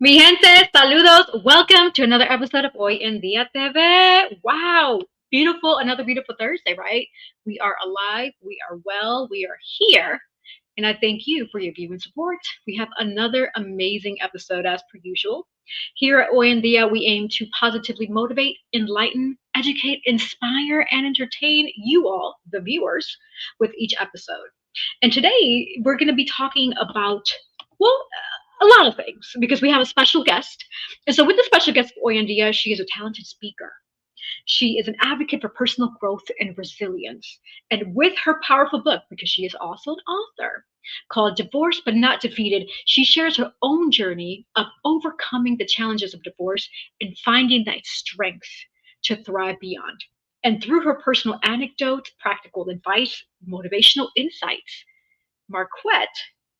Mi gente, saludos. Welcome to another episode of Hoy en Día TV. Wow, beautiful, another beautiful Thursday, right? We are alive, we are well, we are here. And I thank you for your viewing support. We have another amazing episode as per usual. Here at Hoy en Día, we aim to positively motivate, enlighten, educate, inspire, and entertain you all, the viewers, with each episode. And today we're going to be talking about, well, a lot of things because we have a special guest. And so, with the special guest, Oyandia, she is a talented speaker. She is an advocate for personal growth and resilience. And with her powerful book, because she is also an author, called Divorced But Not Defeated, she shares her own journey of overcoming the challenges of divorce and finding that strength to thrive beyond. And through her personal anecdotes, practical advice, motivational insights, Marquette,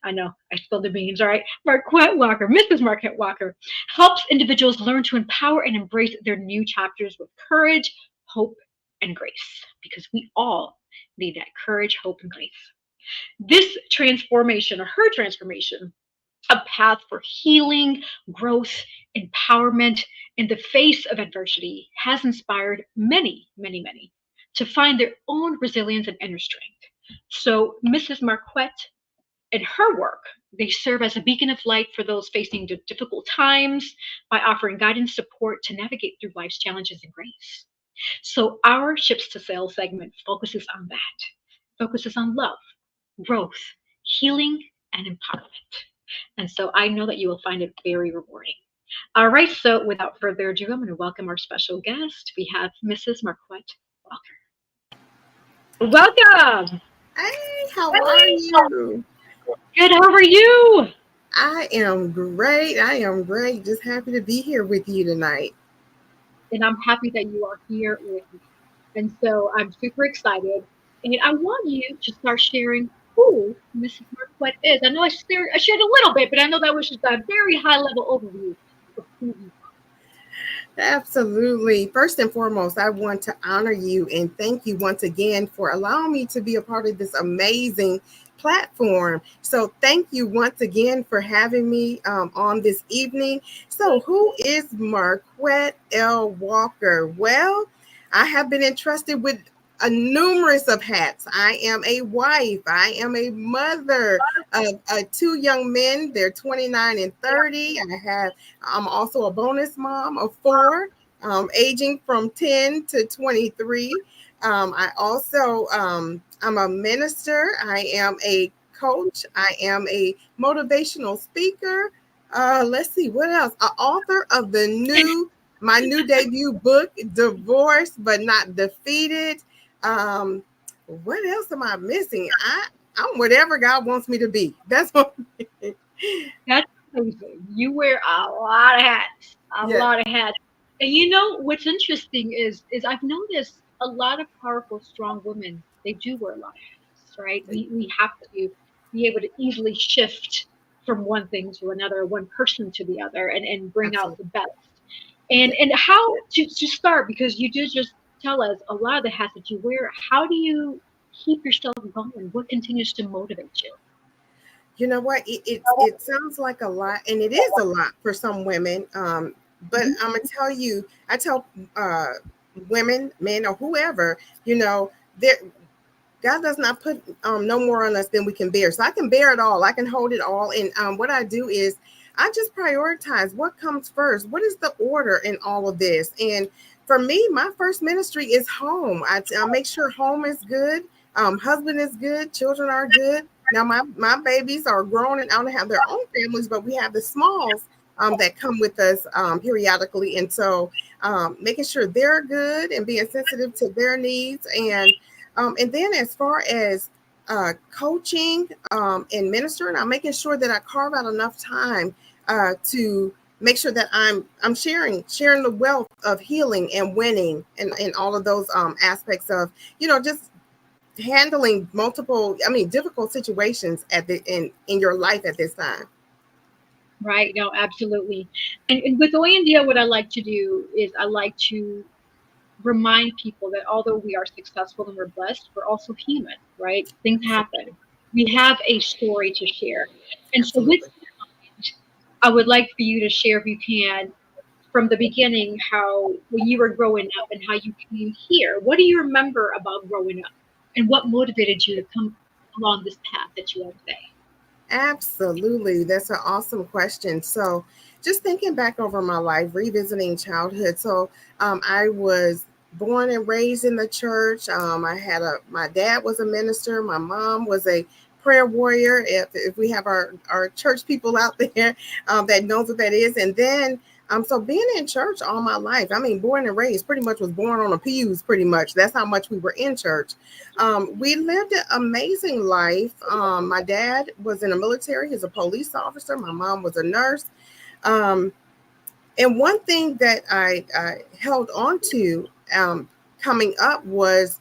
I know I spilled the beans, all right. Marquette Walker, Mrs. Marquette Walker, helps individuals learn to empower and embrace their new chapters with courage, hope, and grace, because we all need that courage, hope, and grace. This transformation, or her transformation, a path for healing, growth, empowerment in the face of adversity, has inspired many, many, many to find their own resilience and inner strength. So, Mrs. Marquette in her work, they serve as a beacon of light for those facing difficult times by offering guidance support to navigate through life's challenges and grace. So, our Ships to Sail segment focuses on that, focuses on love, growth, healing, and empowerment. And so, I know that you will find it very rewarding. All right, so without further ado, I'm going to welcome our special guest. We have Mrs. Marquette Walker. Welcome. Hey, how are you? Good. How are you? I am great. I am great. Just happy to be here with you tonight. And I'm happy that you are here with me. And so I'm super excited. And I want you to start sharing who Mrs. Marquette is. I shared a little bit, but I know that was just a very high level overview of who you Absolutely. First and foremost, I want to honor you and thank you once again for allowing me to be a part of this amazing platform. So, thank you once again for having me on this evening. So, who is Marquette L. Walker? Well, I have been entrusted with a numerous of hats. I am a wife. I am a mother of two young men. They're 29 and 30. I'm also a bonus mom of four, aging from 10 to 23. I'm a minister. I am a coach. I am a motivational speaker. Let's see what else. An author of my new debut book, Divorced But Not Defeated. Um, what else am I missing? I'm whatever God wants me to be. That's what. That's amazing. You wear a lot of hats, a Yeah, lot of hats. And you know what's interesting is I've noticed a lot of powerful, strong women. They do wear a lot of hats, right? We have to be able to easily shift from one thing to another, one person to the other, and bring out absolutely. the best. And how to start, because you did just tell us a lot of the hats that you wear. How do you keep yourself going? What continues to motivate you? You know what? It sounds like a lot, and it is a lot for some women. But Mhm. I'm gonna tell you, I tell women, men, or whoever, you know, there God does not put no more on us than we can bear. So I can bear it all. I can hold it all. And what I do is I just prioritize what comes first. What is the order in all of this? And for me, my first ministry is home. I make sure home is good, husband is good, children are good. Now my babies are grown and out and have their own families, but we have the smalls that come with us periodically. And so making sure they're good and being sensitive to their needs and then as far as coaching and ministering, I'm making sure that I carve out enough time to make sure that I'm sharing the wealth of healing and winning and all of those aspects of just handling difficult situations in your life at this time. Right. No, absolutely. And with Oyandia, what I like to do is I like to remind people that although we are successful and we're blessed, we're also human, right? Things Absolutely, happen. We have a story to share. And so with absolutely. I would like for you to share, if you can, from the beginning, how when you were growing up and how you came here. What do you remember about growing up, and what motivated you to come along this path that you are today? Absolutely. That's an awesome question. So, just thinking back over my life, revisiting childhood. So, I was born and raised in the church. My dad was a minister. My mom was a prayer warrior. If we have our church people out there that knows what that is. And then, so being in church all my life, I mean, born and raised, pretty much was born on the pews, pretty much. That's how much we were in church. We lived an amazing life. My dad was in the military. He's a police officer. My mom was a nurse. Um, and one thing that I held on to coming up was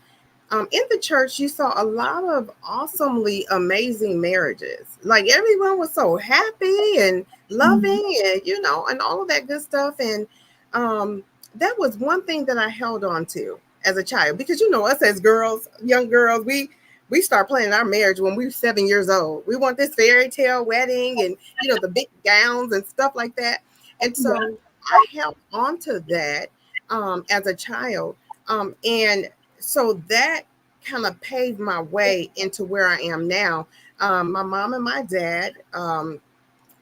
in the church, you saw a lot of awesomely amazing marriages. Like everyone was so happy and Mhm. loving, and and all of that good stuff. And um, that was one thing that I held on to as a child, because us as girls, young girls, we start planning our marriage when we were 7 years old. We want this fairy tale wedding and the big gowns and stuff like that. And Yeah. so I held on to that as a child. And so that kind of paved my way into where I am now. My mom and my dad,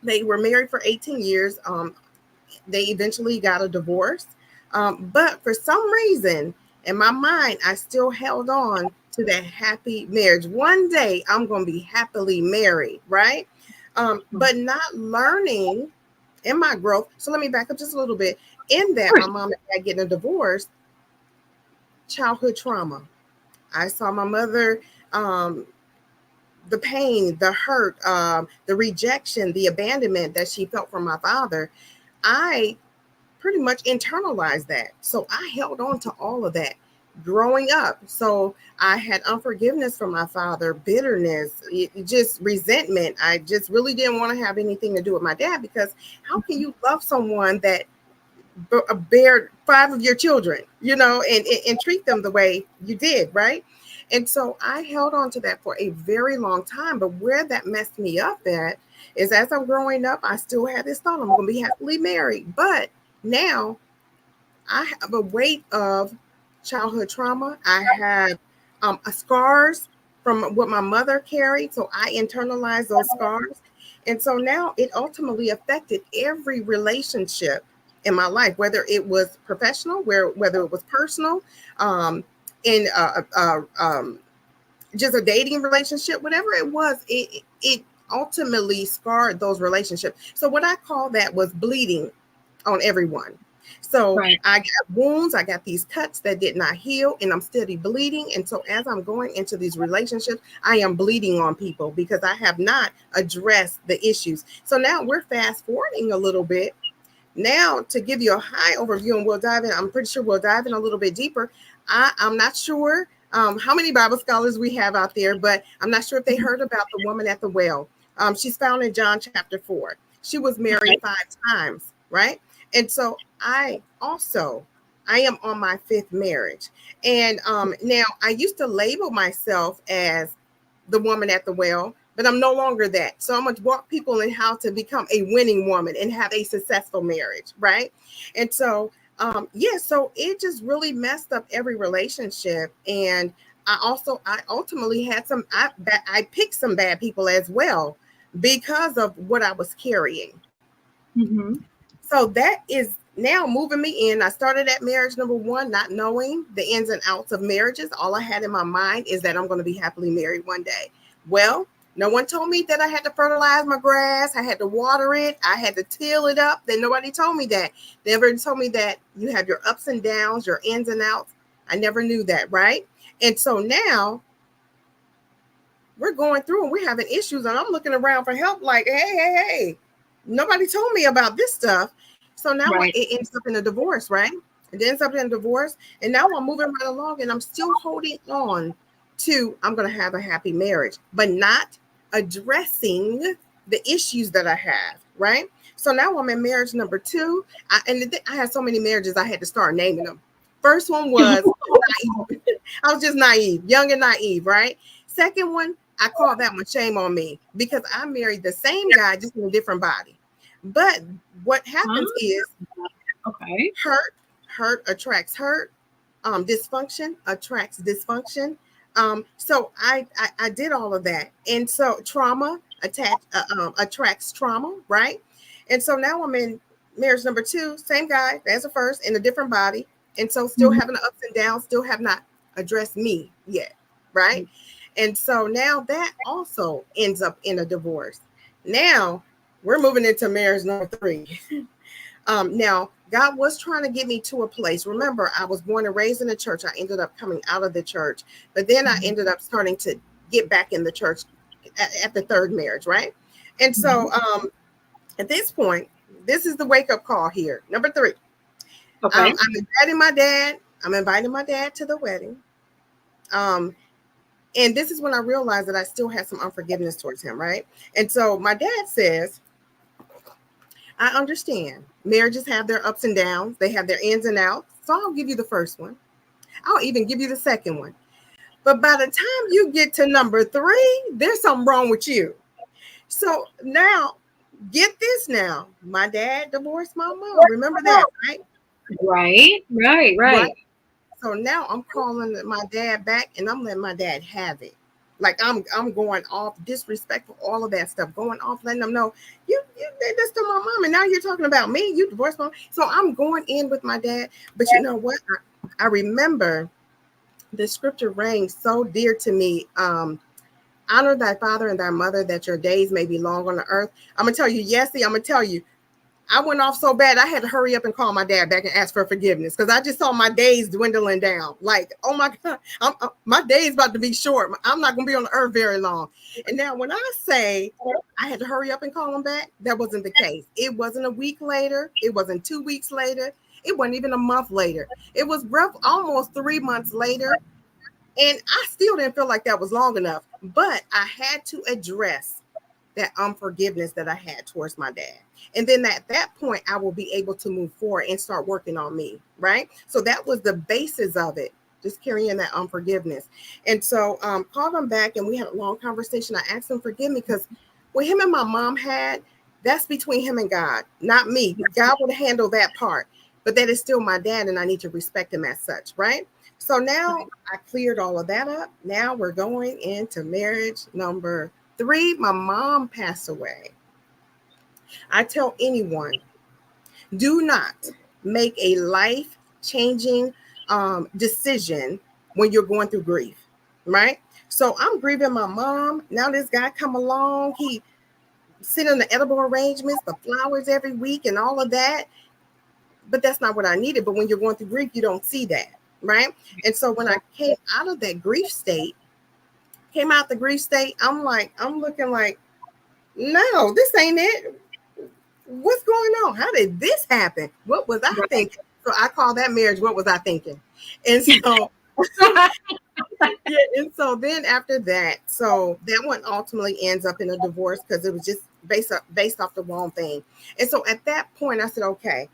they were married for 18 years. They eventually got a divorce. But for some reason, in my mind, I still held on to that happy marriage. One day I'm going to be happily married, right? But not learning in my growth. So let me back up just a little bit. In Of that, my course. mom and dad getting a divorce, childhood trauma. I saw my mother, um, the pain, the hurt, the rejection, the abandonment that she felt from my father. I pretty much internalized that. So I held on to all of that growing up. So I had unforgiveness from my father, bitterness, just resentment. I just really didn't want to have anything to do with my dad, because how can you love someone that bear five of your children, and treat them the way you did, right? And so I held on to that for a very long time. But where that messed me up at is, as I'm growing up, I still had this thought I'm going to be happily married. But now I have a weight of childhood trauma. I have scars from what my mother carried. So I internalized those scars. And so now it ultimately affected every relationship in my life, whether it was professional, whether it was personal, um, in just a dating relationship, whatever it was, it ultimately scarred those relationships. So what I call that was bleeding on everyone. So Right. I got wounds, I got these cuts that did not heal, and I'm steady bleeding. And so as I'm going into these relationships, I am bleeding on people because I have not addressed the issues. So now we're fast forwarding a little bit. Now, to give you a high overview, and we'll dive in, I'm pretty sure we'll dive in a little bit deeper. I'm not sure how many Bible scholars we have out there, but I'm not sure if they heard about the woman at the well. She's found in John chapter 4. She was married Okay. 5 times, right? And so I am on my fifth marriage. And now I used to label myself as the woman at the well, but I'm no longer that. So I'm going to walk people in how to become a winning woman and have a successful marriage, right? And so, yeah, so it just really messed up every relationship. And I ultimately had I picked some bad people as well because of what I was carrying. Hmm. So that is now moving me in. I started at marriage number one, not knowing the ins and outs of marriages. All I had in my mind is that I'm going to be happily married one day. Well, no one told me that I had to fertilize my grass. I had to water it. I had to till it up. Then nobody told me that. They never told me that you have your ups and downs, your ins and outs. I never knew that, right? And so now we're going through and we're having issues, and I'm looking around for help, like, hey, nobody told me about this stuff. So now Right. it ends up in a divorce, right? It ends up in a divorce, and now I'm moving right along, and I'm still holding on to I'm going to have a happy marriage, but not addressing the issues that I have, right? So now I'm in marriage number two, I had so many marriages I had to start naming them. First one was naive. I was just naive, young and naive, right? Second one, I call that one shame on me, because I married the same guy just in a different body. But what happens Huh? is Okay. hurt, hurt attracts hurt. Dysfunction attracts dysfunction. So I did all of that, and so trauma attracts trauma, right? And so now I'm in marriage number two, same guy as the first, in a different body, and so still Mhm. having the ups and downs, still have not addressed me yet, right? And so now that also ends up in a divorce. Now we're moving into marriage number three. Now, God was trying to get me to a place. Remember, I was born and raised in the church. I ended up coming out of the church, but then I Mhm. ended up starting to get back in the church at the third marriage, right? And Mhm. so at this point, this is the wake up call here. Number three, Okay. I'm inviting my dad. I'm inviting my dad to the wedding. Um, and this is when I realized that I still had some unforgiveness towards him, right? And so my dad says, I understand. Marriages have their ups and downs, they have their ins and outs. So I'll give you the first one. I'll even give you the second one. But by the time you get to number three, there's something wrong with you. So now, get this now. My dad divorced my mom. Remember that, right? Right. Right. Right. Right. So now I'm calling my dad back and I'm letting my dad have it. Like I'm going off disrespectful, all of that stuff, going off, letting them know you did this to my mom, and now you're talking about me. You divorced mom. So I'm going in with my dad. But you know what? I remember the scripture rang so dear to me. Honor thy father and thy mother that your days may be long on the earth. I'm gonna tell you, Yesy, I'm gonna tell you, I went off so bad, I had to hurry up and call my dad back and ask for forgiveness because I just saw my days dwindling down. Like, oh my God, my days about to be short. I'm not going to be on the earth very long. And now, when I say I had to hurry up and call him back, that wasn't the case. It wasn't a week later. It wasn't 2 weeks later. It wasn't even a month later. It was rough, almost 3 months later. And I still didn't feel like that was long enough. But I had to address that unforgiveness that I had towards my dad. And then at that point, I will be able to move forward and start working on me. Right. So that was the basis of it, just carrying that unforgiveness. And so called him back and we had a long conversation. I asked him forgive me because what him and my mom had, that's between him and God, not me. God would handle that part. But that is still my dad, and I need to respect him as such, right? So now I cleared all of that up. Now we're going into marriage number three. My mom passed away. I tell anyone, do not make a life changing decision when you're going through grief, right? So I'm grieving my mom. Now this guy come along. He sent in the edible arrangements, the flowers every week, and all of that. But that's not what I needed. But when you're going through grief, you don't see that, right? And so when I came out of that grief state, came out the grief state, I'm looking like, no, this ain't it. What's going on? How did this happen? What was I Right. thinking? So I call that marriage. What was I thinking? And so, yeah. And so then after that, so that one ultimately ends up in a divorce because it was just based off the wrong thing. And so at that point, I said, okay,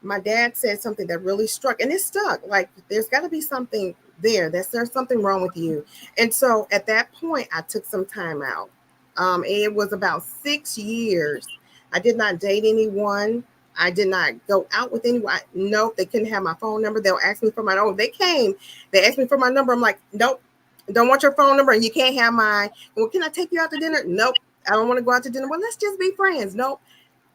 my dad said something that really struck and it stuck. Like there's got to be something there. There's something wrong with you. And so at that point, I took some time out. It was about 6 years. I did not date anyone. I did not go out with anyone. Nope, they couldn't have my phone number. They'll ask me for my own. They came. They asked me for my number. I'm like, nope, don't want your phone number, and you can't have mine. Well, can I take you out to dinner? Nope, I don't want to go out to dinner. Well, let's just be friends. Nope,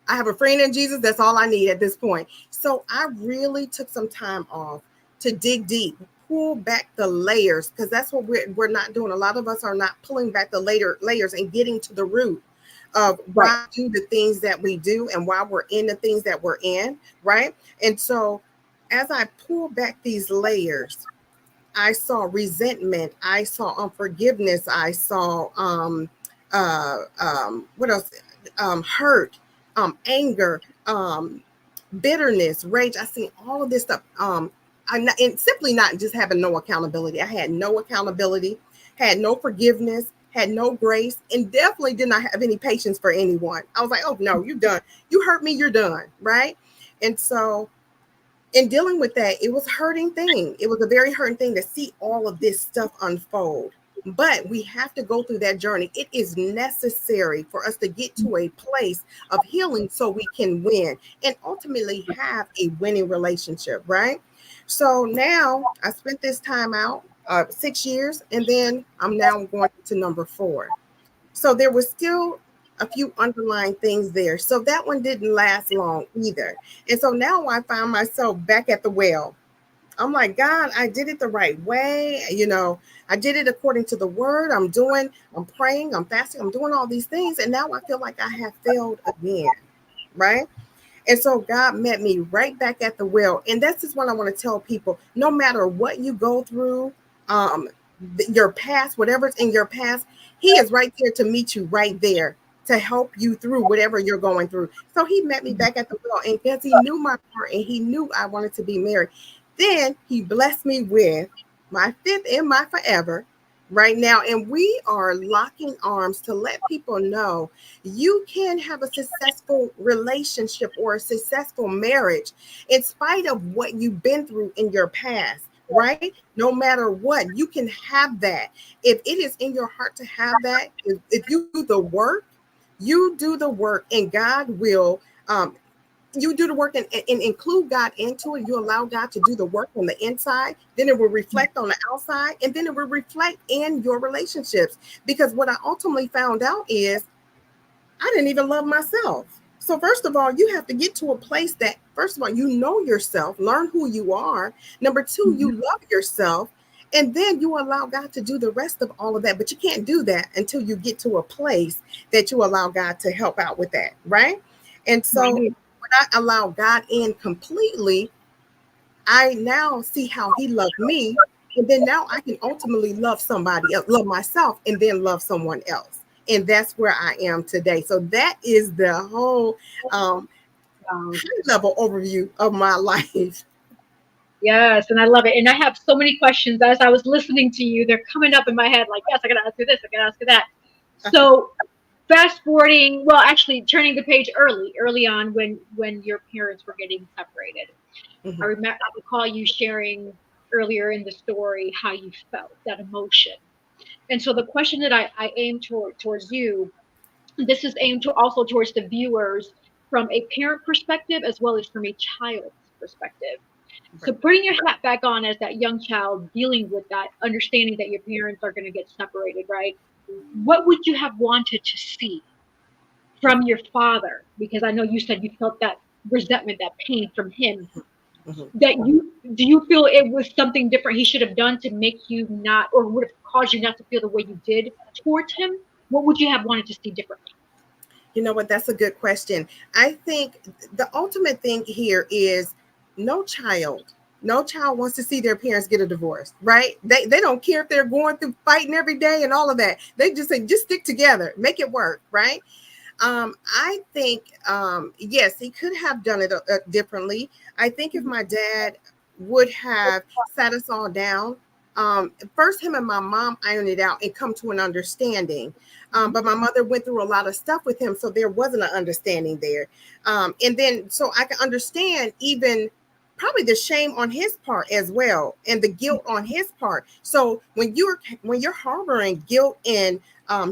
I have a friend in Jesus. That's all I need at this point. So I really took some time off to dig deep, pull back the layers, because that's what we're not doing. A lot of us are not pulling back the later layers and getting to the root of Right. why we do the things that we do and why we're in the things that we're in, right? And so as I pull back these layers, I saw resentment, I saw unforgiveness, I saw what else? Hurt, anger, bitterness, rage. I seen all of this stuff. And simply not just having no accountability. I had no accountability, had no forgiveness, had no grace, and definitely did not have any patience for anyone. I was like, oh no, you're done. You hurt me, you're done, right? And so in dealing with that, it was a hurting thing. It was a very hurting thing to see all of this stuff unfold. But we have to go through that journey. It is necessary for us to get to a place of healing so we can win and ultimately have a winning relationship, right? So now I spent this time out, 6 years, and then I'm now going to number four. So there was still a few underlying things there. So that one didn't last long either. And so now I found myself back at the well. I'm like, God, I did it the right way. I did it according to the word. I'm praying, I'm fasting, I'm doing all these things. And now I feel like I have failed again. Right. And so God met me right back at the well. And that's just what I want to tell people. No matter what you go through, um, your past, whatever's in your past, He is right there to meet you right there to help you through whatever you're going through. So He met me back at the well. And because He knew my heart and He knew I wanted to be married, then He blessed me with my fifth and my forever right now. And we are locking arms to let people know you can have a successful relationship or a successful marriage in spite of what you've been through in your past, right? No matter what, you can have that. If it is in your heart to have that, if you do the work, you do the work, and God will. You do the work and include God into it. You allow God to do the work on the inside, then it will reflect on the outside, and then it will reflect in your relationships. Because what I ultimately found out is I didn't even love myself. So, first of all, you have to get to a place that, first of all, you know yourself, learn who you are. Number two, you love yourself. And then you allow God to do the rest of all of that. But you can't do that until you get to a place that you allow God to help out with that. Right. And so, Right. when I allow God in completely, I now see how He loved me. And then now I can ultimately love somebody else, love myself, and then love someone else. And that's where I am today. So that is the whole Um, high level overview of my life. yes, and I love it. And I have so many questions as I was listening to you. They're coming up in my head like, yes, I got to ask you this, I got to ask you that. So fast forwarding, well, actually turning the page early on when your parents were getting separated. Mhm. I recall you sharing earlier in the story how you felt that emotion. And so the question that I aim towards you, this is aimed to also towards the viewers from a parent perspective as well as from a child's perspective. So Right. putting your hat back on as that young child dealing with that, understanding that your parents are going to get separated, right? What would you have wanted to see from your father? Because I know you said you felt that resentment, that pain from him. Mhm. That you do you feel it was something different he should have done to make you not, or would have caused you not to feel the way you did towards him? What would you have wanted to see differently? You know what? That's a good question. I think the ultimate thing here is no child, no child wants to see their parents get a divorce, right? They don't care if they're going through fighting every day and all of that. They just say, just stick together, make it work, right? I think, yes, he could have done it differently. I think if my dad would have sat us all down, first him and my mom ironed it out and come to an understanding. Mhm. But my mother went through a lot of stuff with him, so there wasn't an understanding there. And then, so I can understand even probably the shame on his part as well, and the guilt on his part. So when you're harboring guilt and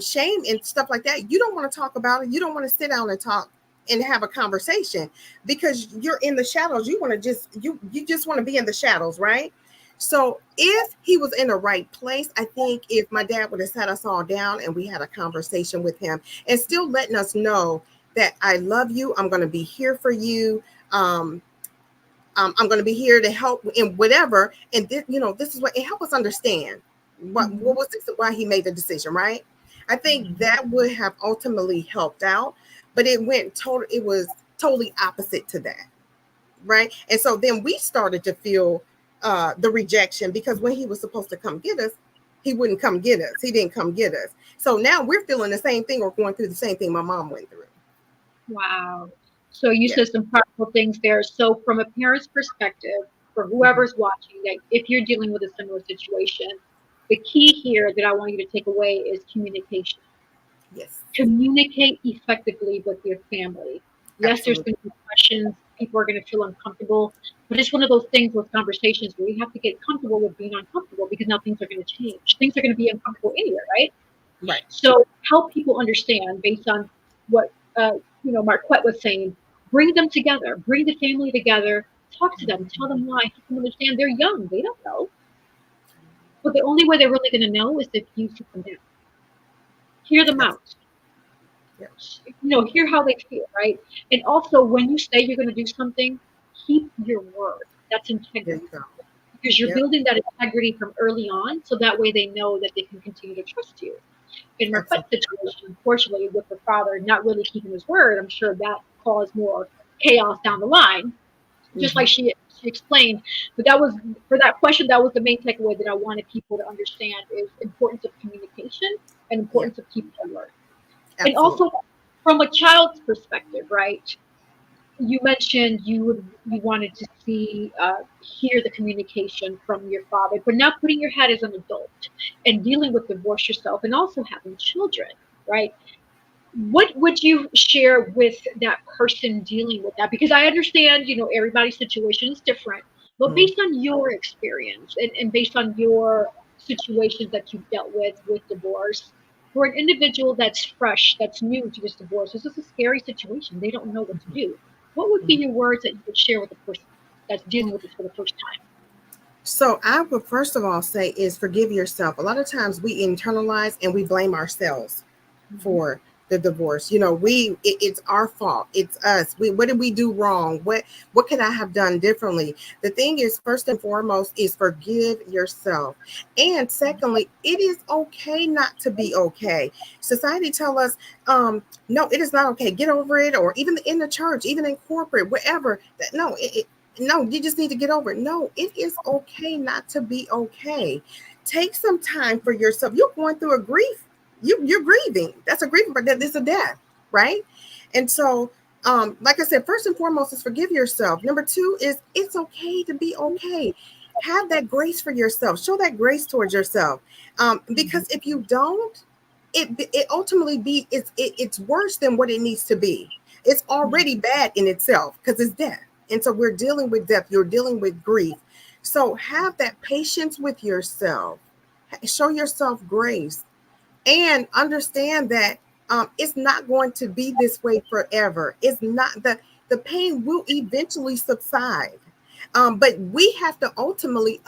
shame and stuff like that, you don't want to talk about it. You don't want to sit down and talk and have a conversation because you're in the shadows. You want to you just want to be in the shadows, right? So if he was in the right place, I think if my dad would have sat us all down and we had a conversation with him and still letting us know that I love you, I'm going to be here for you. Um, I'm going to be here to help in whatever. And this, this is what it help us understand what Mhm. was this, why he made the decision, right? I think that would have ultimately helped out, but it was totally opposite to that, right? And so then we started to feel the rejection because when he was supposed to come get us, he wouldn't come get us. He didn't come get us. So now we're feeling the same thing or going through the same thing my mom went through. Wow. So you Yeah. said some powerful things there. So from a parent's perspective, for Mhm. whoever's watching, that if you're dealing with a similar situation, the key here that I want you to take away is communication. Yes. Communicate effectively with your family. Yes, there's Absolutely. going to be questions. People are going to feel uncomfortable. But it's one of those things, those conversations where you have to get comfortable with being uncomfortable because now things are going to change. Things are going to be uncomfortable anyway, right? Right. So help people understand based on what Marquette was saying. Bring them together. Bring the family together. Talk to them. Tell them why. Help them understand they're young. They don't know. But the only way they're really going to know is if you sit them down, hear them Absolutely. out, Yeah. hear how they feel, right? And also, when you say you're going to do something, keep your word. That's There integrity you go. because you're Yep. building that integrity from early on, so that way they know that they can continue to trust you. In Marquette's Absolutely. situation, unfortunately, with her father not really keeping his word, I'm sure that caused more chaos down the line, just Hmm. like she explained. But that was for that question. That was the main takeaway that I wanted people to understand is importance of communication and Yeah. importance of keeping your word. And Absolutely. also from a child's perspective, right? You mentioned you wanted to see hear the communication from your father, but now putting your head as an adult and dealing with divorce yourself and also having children, right? What would you share with that person dealing with that? Because I understand, everybody's situation is different, but Mm. based on your experience and based on your situations that you've dealt with divorce, for an individual that's fresh, that's new to this divorce, this is a scary situation. They don't know what to do. What would be Mhm. your words that you would share with a person that's dealing with this for the first time? So I would first of all say is forgive yourself. A lot of times we internalize and we blame ourselves Mhm. for the divorce. It's our fault. It's us. What did we do wrong? What could I have done differently? The thing is, first and foremost, is forgive yourself. And secondly, it is okay not to be okay. Society tell us, no, it is not okay. Get over it, or even in the church, even in corporate, wherever. No, no, you just need to get over it. No, it is okay not to be okay. Take some time for yourself. You're going through a grief. You're grieving. That's a grief, but that is a death, right? And so, like I said, first and foremost is forgive yourself. Number two is it's okay to be okay. Have that grace for yourself. Show that grace towards yourself. Because if you don't, it ultimately it's worse than what it needs to be. It's already bad in itself because it's death. And so we're dealing with death. You're dealing with grief. So have that patience with yourself. Show yourself grace and understand that it's not going to be this way forever. It's not the pain will eventually subside. But we have to ultimately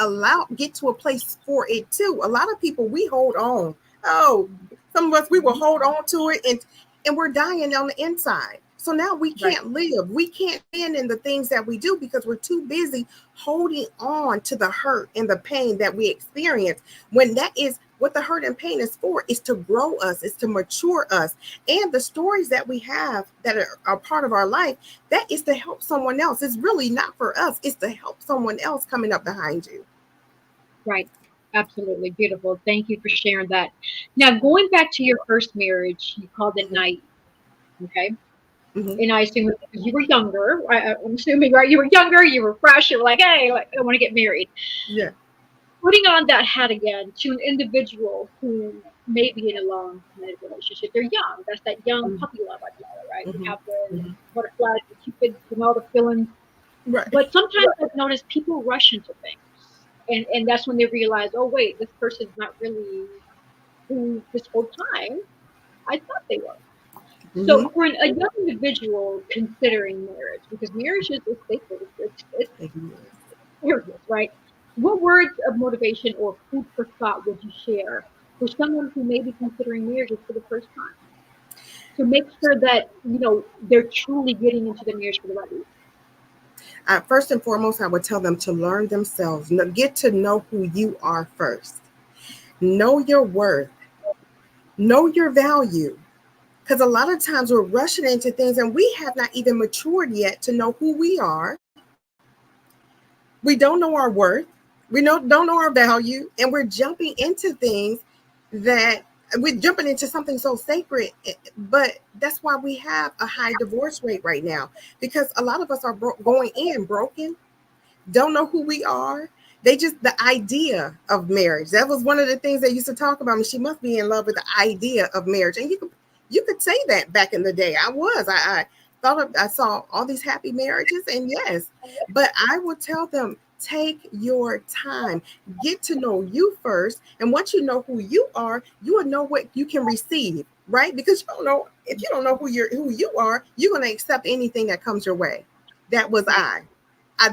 get to a place for it too. A lot of people we hold on. Oh, some of us we will Mhm. hold on to it and we're dying on the inside. So now we Right. can't live. We can't stand in the things that we do because we're too busy holding on to the hurt and the pain that we experience when that is what the hurt and pain is for, is to grow us, is to mature us. And the stories that we have that are part of our life, that is to help someone else. It's really not for us, it's to help someone else coming up behind you. Right. Absolutely beautiful. Thank you for sharing that. Now, going back to your first marriage, you called it Hmm. night. Okay. Hmm. And I assume because you were younger, I'm assuming, right? You were younger, you were fresh, you were like, hey, like, I want to get married. Yeah. Putting on that hat again to an individual who may be in a long committed relationship. They're young. That's that young Hmm. puppy love, I call it, right? We Hmm. have the Hmm. butterflies, the cupids, and all the feelings. Right. But sometimes I've noticed people rush into things. And that's when they realize, oh, wait, this person's not really who this whole time I thought they were. Hmm. So for a young individual considering marriage, because marriage is sacred, it's serious, right? What words of motivation or food for thought would you share for someone who may be considering marriage for the first time to make sure that they're truly getting into the marriage for the right reason? First and foremost, I would tell them to learn themselves, get to know who you are first, know your worth, know your value. Because a lot of times we're rushing into things and we have not even matured yet to know who we are. We don't know our worth. Don't know our value. And we're jumping into things that we're jumping into something so sacred. But that's why we have a high divorce rate right now because a lot of us are going in broken, don't know who we are. They just the idea of marriage. That was one of the things they used to talk about. I mean, she must be in love with the idea of marriage, and you could say that back in the day. I was. I I saw all these happy marriages, and yes, but I would tell them, take your time, get to know you first, and once you know who you are, you will know what you can receive, right? Because you don't know, if you don't know who you are, you're going to accept anything that comes your way. That was Right.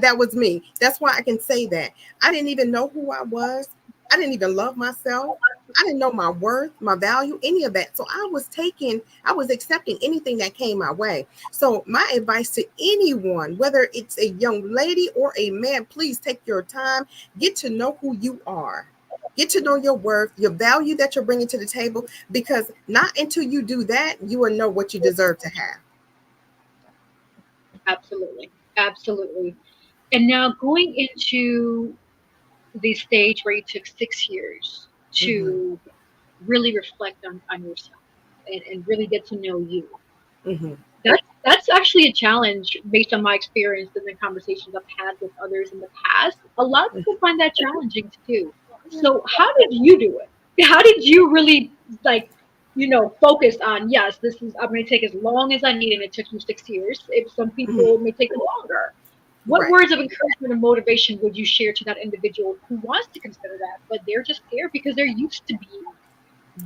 that was me. That's why I can say that. I didn't even know who I was. I didn't even love myself. I didn't know my worth, my value, any of that. So I was accepting anything that came my way. So my advice to anyone, whether it's a young lady or a man, please take your time, get to know who you are. Get to know your worth, your value that you're bringing to the table, because not until you do that, you will know what you deserve to have. Absolutely. Absolutely. And now going into the stage where you took 6 years Hmm. to really reflect on yourself and really get to know you. Hmm. That's actually a challenge based on my experience and the conversations I've had with others in the past. A lot of people find that challenging to do. So how did you do it? How did you really like, focus on, yes, this is I'm gonna take as long as I need, and it took you 6 years. If some Hmm. people may take it longer. What Right. words of encouragement and motivation would you share to that individual who wants to consider that, but they're just scared because they're used to being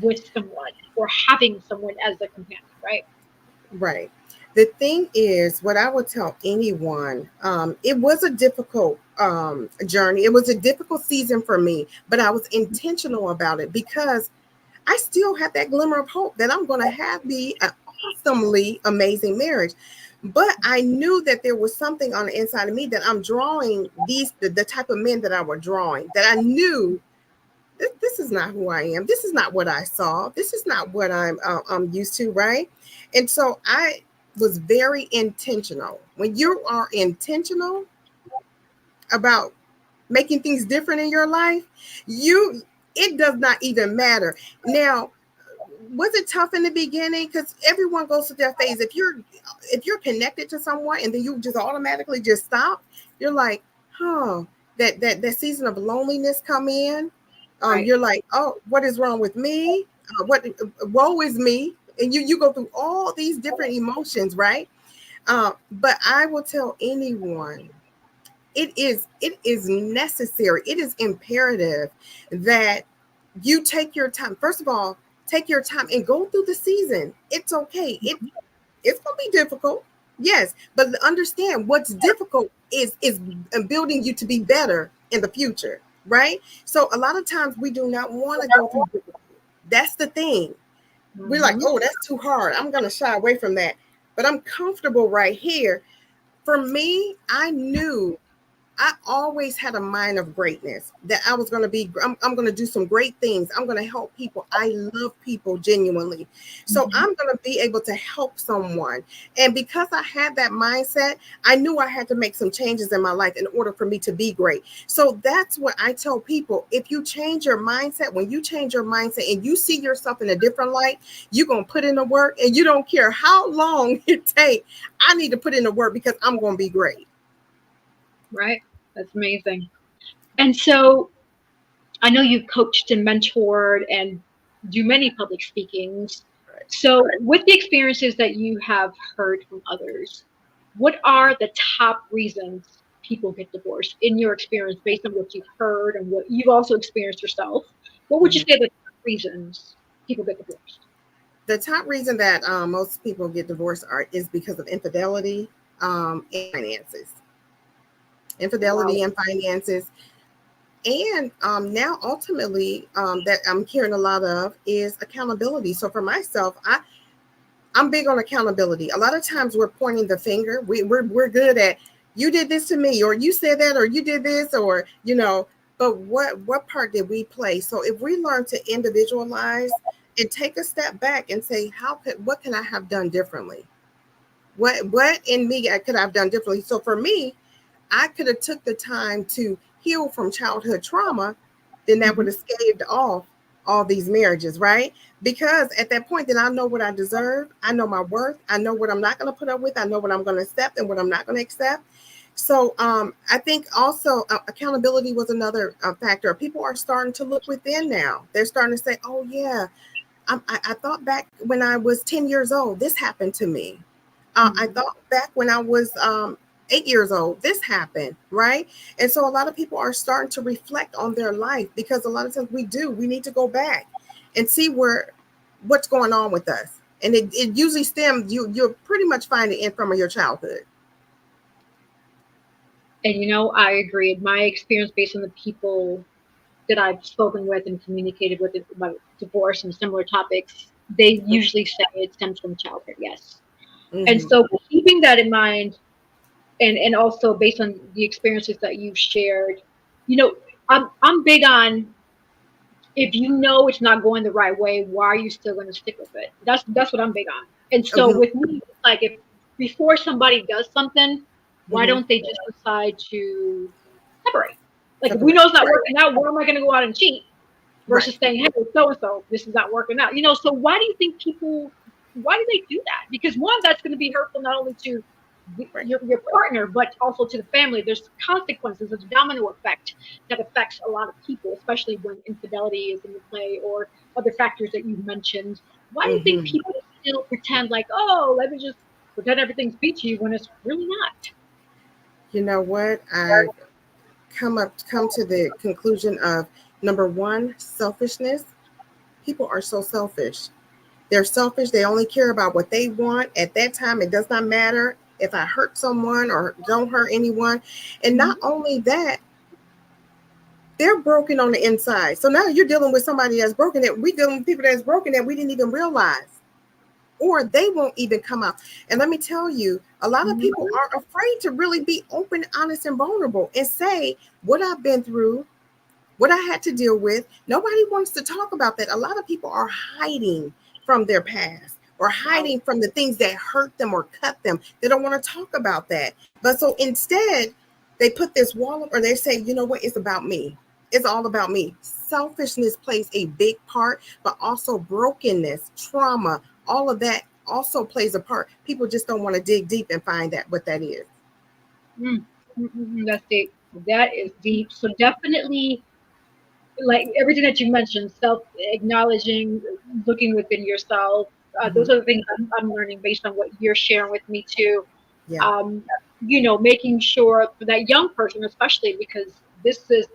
with someone or having someone as a companion, right? Right. The thing is, what I would tell anyone, it was a difficult journey. It was a difficult season for me, but I was intentional about it because I still had that glimmer of hope that I'm going to have the awesomely amazing marriage. But I knew that there was something on the inside of me that I'm drawing the type of men that I were drawing, that I knew this is not who I am. This is not what I saw. This is not what I'm used to, right? And so I was very intentional. When you are intentional about making things different in your life, you it does not even matter. Now, was it tough in the beginning? Because everyone goes through their phase. If you're connected to someone and then you just automatically just stop, you're like, huh, that season of loneliness come in. Right. You're like, oh, what is wrong with me? What woe is me? And you go through all these different emotions, right? But I will tell anyone, it is necessary, it is imperative that you take your time. First of all, take your time and go through the season. It's okay. It's gonna be difficult, yes, but understand what's difficult is building you to be better in the future, right? So a lot of times we do not want to go through difficult. That's the thing. We're like, Hmm. oh, that's too hard, I'm gonna shy away from that. But I'm comfortable right here. For me, I knew I always had a mind of greatness, that I was going to be, I'm going to do some great things. I'm going to help people. I love people genuinely. So Hmm. I'm going to be able to help someone. And because I had that mindset, I knew I had to make some changes in my life in order for me to be great. So that's what I tell people. If you change your mindset, when you change your mindset and you see yourself in a different light, you're going to put in the work, and you don't care how long it takes. I need to put in the work because I'm going to be great. Right. That's amazing. And so I know you've coached and mentored and do many public speakings. So, with the experiences that you have heard from others, what are the top reasons people get divorced in your experience based on what you've heard and what you've also experienced yourself? What would you Mhm. say the top reasons people get divorced? The top reason that most people get divorced is because of infidelity, and finances. Wow. Infidelity and finances. And now ultimately, that I'm hearing a lot of is accountability. So for myself, I'm big on accountability. A lot of times we're pointing the finger. We're good at, you did this to me, or you said that, or you did this, or but what part did we play? So if we learn to individualize and take a step back and say, what can I have done differently? What in me could I have done differently? So for me, I could have took the time to heal from childhood trauma, then that would Hmm. have staved off all these marriages, right? Because at that point, then I know what I deserve. I know my worth. I know what I'm not going to put up with. I know what I'm going to accept and what I'm not going to accept. So I think also accountability was another factor. People are starting to look within now. They're starting to say, oh, yeah, I thought back when I was 10 years old, this happened to me. I thought back when I was 8 years old, this happened, right? And so a lot of people are starting to reflect on their life because a lot of times we need to go back and see what's going on with us. And it usually stems, you'll pretty much find it in from your childhood. And I agree. In my experience, based on the people that I've spoken with and communicated with about divorce and similar topics, they usually say it stems from childhood. Yes. And Mm-hmm. so keeping that in mind, and also based on the experiences that you've shared, you know, I'm big on, if you know it's not going the right way, why are you still going to stick with it? That's what I'm big on. And so Mm-hmm. with me, it's like, if before somebody does something, why Mm-hmm. don't they just decide to separate? Like, if we Separate. know it's not Right. working out, why am I going to go out and cheat Right. versus saying, hey, so and so, this is not working out? So why do you think people? Why do they do that? Because one, that's going to be hurtful not only to Right. your partner, but also to the family. There's consequences. There's a domino effect that affects a lot of people, especially when infidelity is in the play or other factors that you've mentioned. Why do you think Mm-hmm. people still pretend like, oh, let me just pretend everything's peachy when it's really not? You know what? I've come to the conclusion of number one, selfishness. People are so selfish. They're selfish. They only care about what they want at that time. It does not matter if I hurt someone or don't hurt anyone. And not only that, they're broken on the inside. So now you're dealing with somebody that's broken, that we dealing with people that's broken that we didn't even realize. Or they won't even come out. And let me tell you, a lot of people Mhm. are afraid to really be open, honest, and vulnerable and say what I've been through, what I had to deal with. Nobody wants to talk about that. A lot of people are hiding from their past or Wow. hiding from the things that hurt them or cut them. They don't want to talk about that. But so instead, they put this wall up, or they say, you know what, it's about me. It's all about me. Selfishness plays a big part, but also brokenness, trauma, all of that also plays a part. People just don't want to dig deep and find that what that is. Mm. That's deep. That is deep. So definitely, like everything that you mentioned, self acknowledging, looking within yourself. Those Mm-hmm. are the things I'm learning based on what you're sharing with me too. Yeah. um, Making sure for that young person, especially because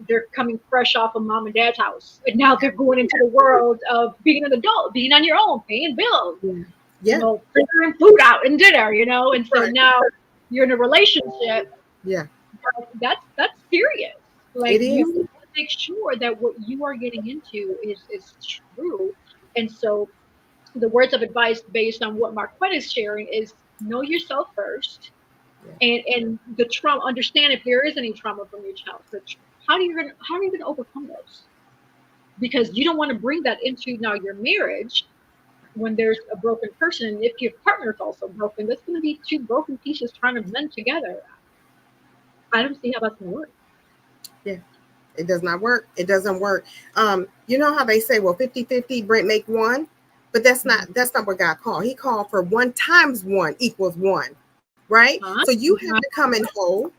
they're coming fresh off of mom and dad's house, and now they're going into the world of being an adult, being on your own, paying bills, Yeah. Yeah. figuring food out and dinner, and so Right. now you're in a relationship. Yeah. That's serious. Like, It you is. need to make sure that what you are getting into is true. And so the words of advice based on what Marquette is sharing is, know yourself first, Yeah. and the trauma, understand if there is any trauma from your childhood. How are you gonna overcome those? Because you don't want to bring that into now your marriage when there's a broken person, and if your partner is also broken, that's going to be two broken pieces trying to mend together. I don't see how that's going to work. Yeah. It does not work. It doesn't work. You know how they say, well, 50-50 make one, but that's not what God called. He called for one times one equals one, right? Huh? So you have to come in whole.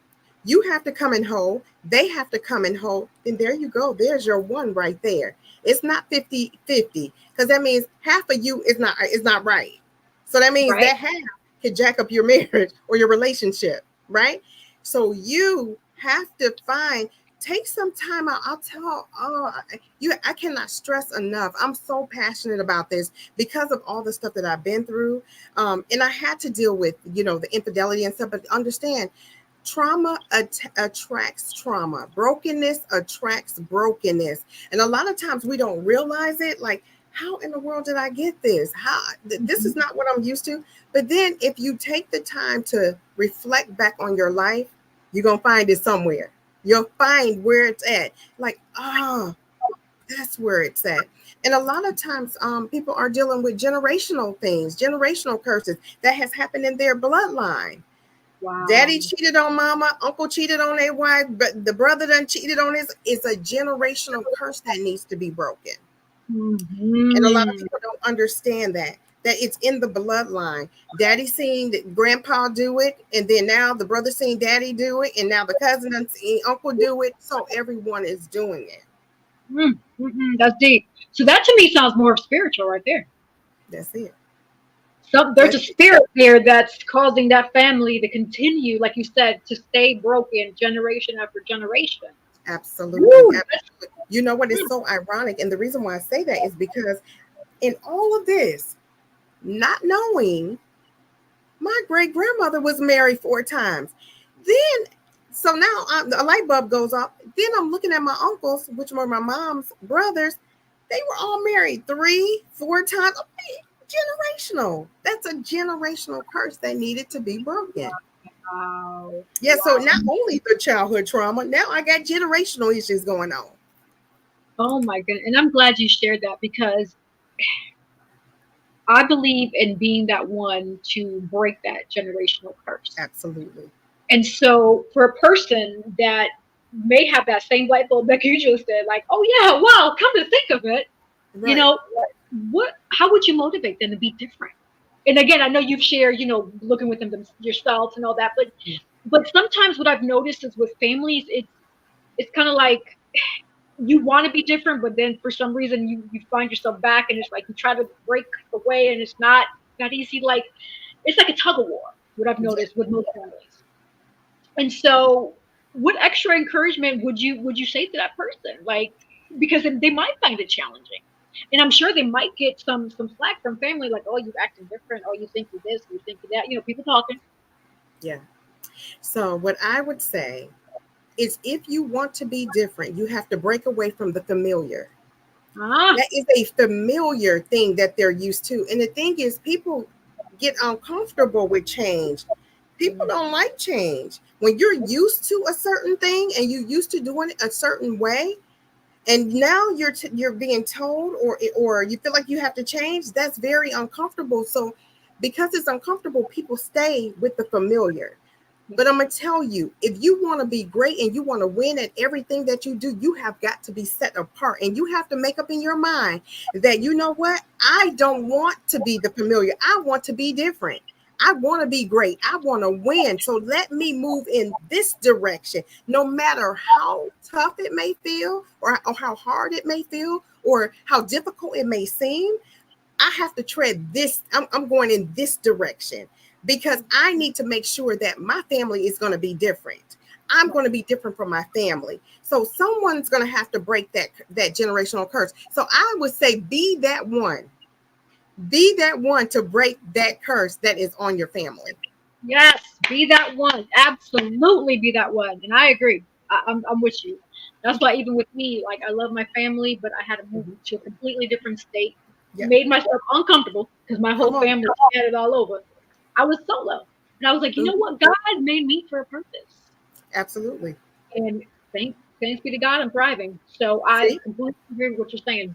You have to come in whole. They have to come in whole. Then there you go. There's your one right there. It's not 50-50 because that means half of you is not right. So that means Right? that half could jack up your marriage or your relationship, right? So you have to find, take some time out. I'll tell you, I cannot stress enough. I'm so passionate about this because of all the stuff that I've been through. And I had to deal with, the infidelity and stuff, but understand, trauma attracts trauma. Brokenness attracts brokenness. And a lot of times we don't realize it. Like, how in the world did I get this? This is Mhm. not what I'm used to. But then if you take the time to reflect back on your life, you're going to find it somewhere. You'll find where it's at. Like, that's where it's at. And a lot of times, people are dealing with generational things, generational curses that has happened in their bloodline. Daddy Wow. cheated on mama, uncle cheated on their wife, but the brother done cheated on his. It's a generational curse that needs to be broken. And a lot of Hmm. people don't understand that it's in the bloodline. Daddy seen grandpa do it, and then now the brother seen daddy do it, and now the cousin and seen uncle do it. So everyone is doing it. That's deep. So that to me sounds more spiritual right there. That's it. So there's a That's spirit there that's causing that family to continue, like you said, to stay broken generation after generation. absolutely, Woo! absolutely. You know what is so ironic, and the reason why I say that is because in all of this, not knowing my great grandmother was married 4 times. Then, so now a light bulb goes off. Then I'm looking at my uncles, which were my mom's brothers. They were all married 3, 4 times. Generational. That's a generational curse that needed to be broken. Wow. Yeah, so Wow. not only the childhood trauma, now I got generational issues going on. Oh my goodness. And I'm glad you shared that because I believe in being that one to break that generational curse. Absolutely. And so for a person that may have that same light bulb that you just said, like, oh yeah, wow, come to think of it, you Right. know, what how would you motivate them to be different? And again, I know you've shared, looking with them yourself and all that, but sometimes what I've noticed is with families, it's kind of like you want to be different, but then for some reason you find yourself back, and it's like you try to break away, and it's not easy. Like it's like a tug of war. What I've Yeah. noticed with most families, and so what extra encouragement would you say to that person? Like because they might find it challenging. And I'm sure they might get some slack from family, like, "Oh, you acting different. Oh, you think you this, you think you that." People talking. Yeah. So what I would say is if you want to be different, you have to break away from the familiar. Ah, That is a familiar thing that they're used to. And the thing is, people get uncomfortable with change. People don't like change. When you're used to a certain thing and you used to doing it a certain way, and now you're being told or you feel like you have to change, that's very uncomfortable. So because it's uncomfortable, people stay with the familiar. But I'm going to tell you, if you want to be great and you want to win at everything that you do, you have got to be set apart. And you have to make up in your mind that, you know what? I don't want to be the familiar. I want to be different. I want to be great. I want to win. So let me move in this direction, no matter how tough it may feel or how hard it may feel or how difficult it may seem. I have to tread this. I'm going in this direction because I need to make sure that my family is going to be different. I'm going to be different from my family. So someone's going to have to break that generational curse. So I would say be that one. Be that one to break that curse that is on your family. yes, be that one. Absolutely be that one. And I agree. I'm with you. That's why even with me, like I love my family, but I had to move Mhm. to a completely different state. Yeah. Made myself uncomfortable because my Come whole on. family scattered all over. I was solo. And I was like, you know Mhm. what? God made me for a purpose. Absolutely. And thanks be to God, I'm thriving. So I See? completely agree with what you're saying.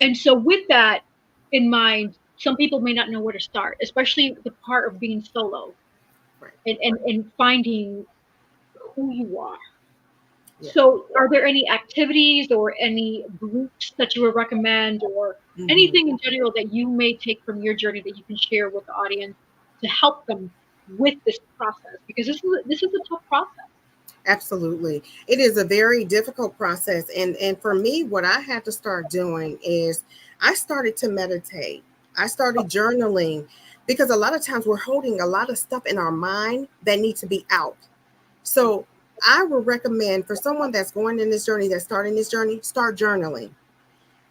And so with that in mind, some people may not know where to start, especially the part of being solo Right. and finding who you are. Yeah. So, are there any activities or any groups that you would recommend, or Mhm. anything in general that you may take from your journey that you can share with the audience to help them with this process? Because this is a tough process. Absolutely. It is a very difficult process. And for me, what I had to start doing is I started to meditate. I started journaling because a lot of times we're holding a lot of stuff in our mind that needs to be out. So I would recommend for someone that's going in this journey, that's starting this journey, start journaling.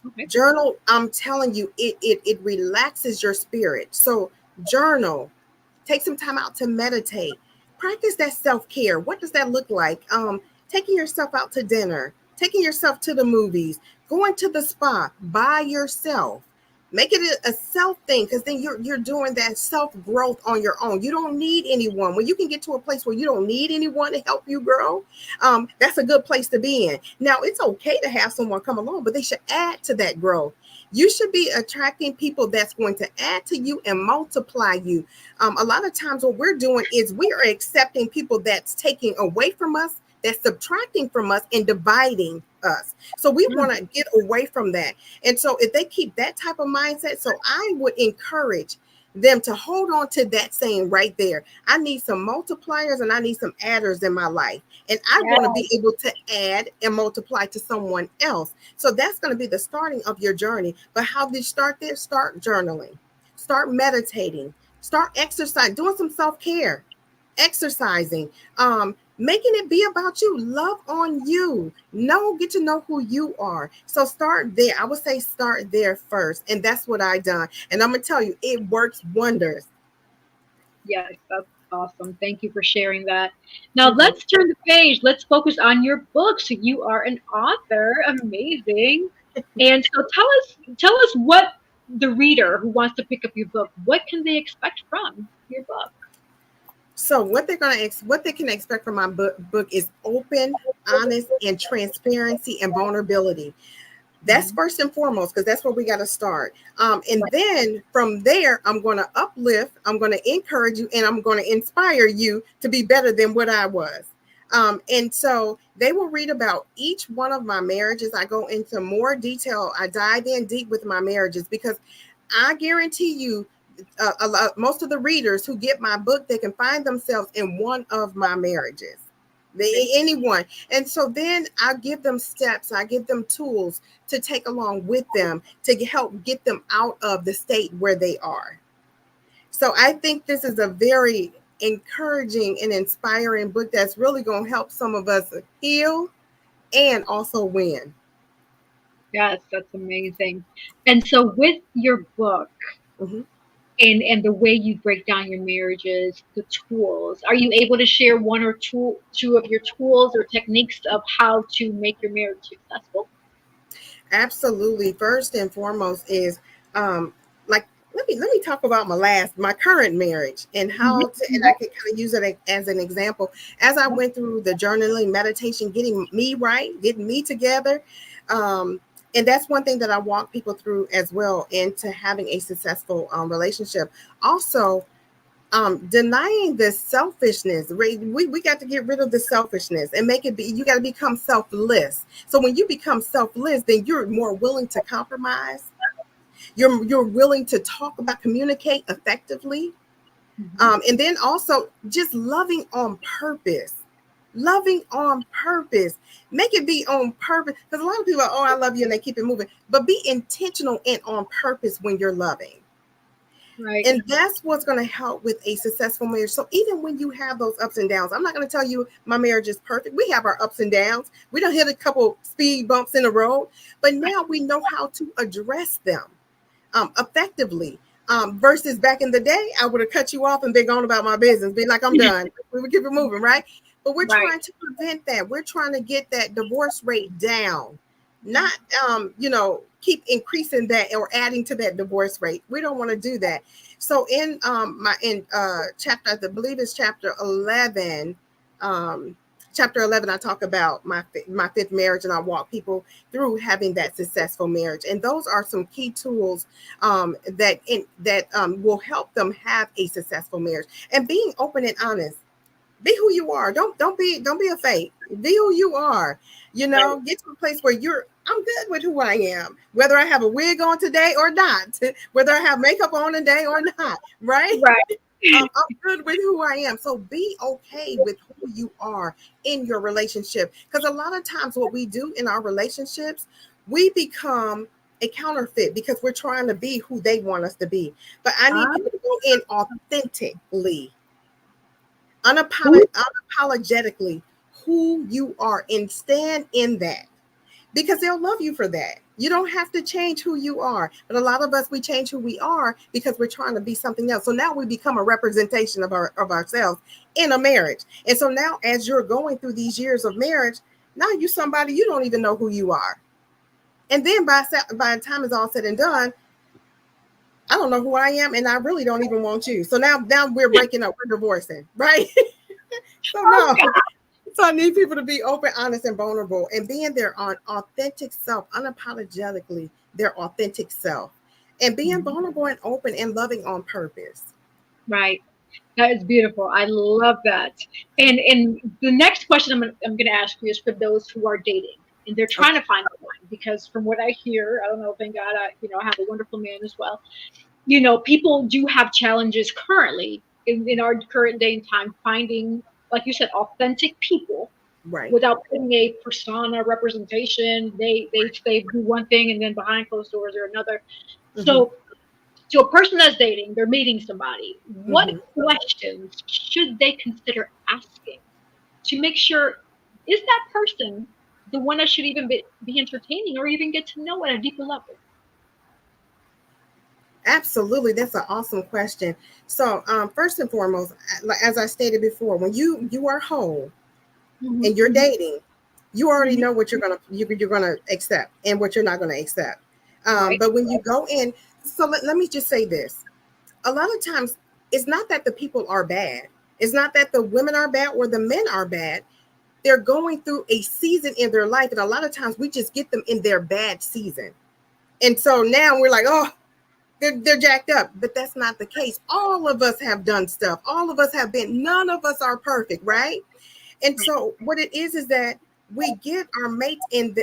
Okay. Journal, I'm telling you, it relaxes your spirit. So journal, take some time out to meditate, practice that self-care. What does that look like? Taking yourself out to dinner, taking yourself to the movies, going to the spa by yourself. Make it a self thing, because then you're doing that self growth on your own. You don't need anyone. When you can get to a place where you don't need anyone to help you grow, that's a good place to be in. Now, it's okay to have someone come along, but they should add to that growth. You should be attracting people that's going to add to you and multiply you. A lot of times what we're doing is we are accepting people that's taking away from us, that's subtracting from us and dividing us. So we Mm, want to get away from that. And so if they keep that type of mindset, so I would encourage them to hold on to that saying right there. I need some multipliers and I need some adders in my life. And I yeah. want to be able to add and multiply to someone else. So that's going to be the starting of your journey. But how did you start there? Start journaling. start meditating, start exercising, doing some self-care, exercising, making it be about you. Love on you. Get to know who you are. So start there. I would say start there first. And that's what I done. And I'm gonna tell you, it works wonders. Yes, that's awesome. Thank you for sharing that. Now You're welcome. let's turn the page. Let's focus on your book. So you are an author. Amazing. And so tell us what the reader who wants to pick up your book, what can they expect from your book? So what they can expect from my book is open, honest, and transparency and vulnerability. That's Mhm. first and foremost, because that's where we got to start. And Right. then from there, I'm going to uplift, I'm going to encourage you, and I'm going to inspire you to be better than what I was. And so they will read about each one of my marriages. I go into more detail. I dive in deep with my marriages because I guarantee you, most of the readers who get my book, they can find themselves in one of my marriages. Anyone. And so then I give them steps, I give them tools to take along with them to help get them out of the state where they are. So I think this is a very encouraging and inspiring book that's really going to help some of us heal and also win. Yes, that's amazing. And so with your book Mhm. and the way you break down your marriages, the tools, are you able to share one or two of your tools or techniques of how to make your marriage successful? Absolutely. First and foremost is um like let me talk about my current marriage and Mhm. how to, and I can kind of use it as an example. As I went through the journaling, meditation, getting me right, getting me together, um and that's one thing that I walk people through as well into having a successful relationship. Also, denying the selfishness. We got to get rid of the selfishness and make it be, you got to become selfless. So when you become selfless, then you're more willing to compromise, you're willing to talk about, communicate effectively, Mhm. and then also just loving on purpose. Make it be on purpose, because a lot of people are, oh, I love you, and they keep it moving, but be intentional and on purpose when you're loving. Right. And that's what's going to help with a successful marriage. So even when you have those ups and downs, I'm not going to tell you my marriage is perfect. We have our ups and downs. We don't hit a couple speed bumps in the road, but now we know how to address them effectively. Versus back in the day, I would have cut you off and been gone about my business, be like, I'm done. We would keep it moving, right? But we're Right. trying to prevent that. We're trying to get that divorce rate down, not keep increasing that or adding to that divorce rate. We don't want to do that. So in my in chapter, I believe it's um chapter 11, I talk about my fifth marriage, and I walk people through having that successful marriage. And those are some key tools that will help them have a successful marriage. And being open and honest, be who you are. Don't be a fake. Be who you are. Right. Get to a place where I'm good with who I am, whether I have a wig on today or not, whether I have makeup on today or not, right? Right. I'm good with who I am. So be okay with who you are in your relationship. Because a lot of times, what we do in our relationships, we become a counterfeit because we're trying to be who they want us to be. But I need Ah, people to go in authentically, who unapologetically who you are, and stand in that, because they'll love you for that. You don't have to change who you are. But a lot of us, we change who we are because we're trying to be something else. So now we become a representation of ourselves in a marriage. And so now, as you're going through these years of marriage, now you somebody you don't even know who you are. And then by the time it's all said and done, I don't know who I am, and I really don't even want you. So now we're breaking up, we're divorcing, right? So oh no. God. So I need people to be open, honest, and vulnerable, and being their authentic self, unapologetically their authentic self, and being Mhm. vulnerable and open and loving on purpose. Right. That is beautiful. I love that. And the next question I'm gonna ask you is for those who are dating and they're trying Okay. to find the one, because from what I hear, I don't know, thank God I have a wonderful man as well. People do have challenges currently in our current day and time finding, like you said, authentic people Right. without putting a persona representation. They do one thing and then behind closed doors are another. Mm-hmm. So So a person that's dating, they're meeting somebody. What Hmm. questions should they consider asking to make sure, is that person the one I should even be entertaining or even get to know at a deeper level? Absolutely, that's an awesome question. So, first and foremost, as I stated before, when you are whole Hmm. and you're dating, you already Hmm. know what you're gonna accept and what you're not gonna accept. Right. But when you go in, so let me just say this: a lot of times, it's not that the people are bad. It's not that the women are bad or the men are bad. They're going through a season in their life, and a lot of times we just get them in their bad season, and so now we're like, oh, they're jacked up, but that's not the case. All of us have done stuff. All of us have been. None of us are perfect, right? And so what it is that we get our mates in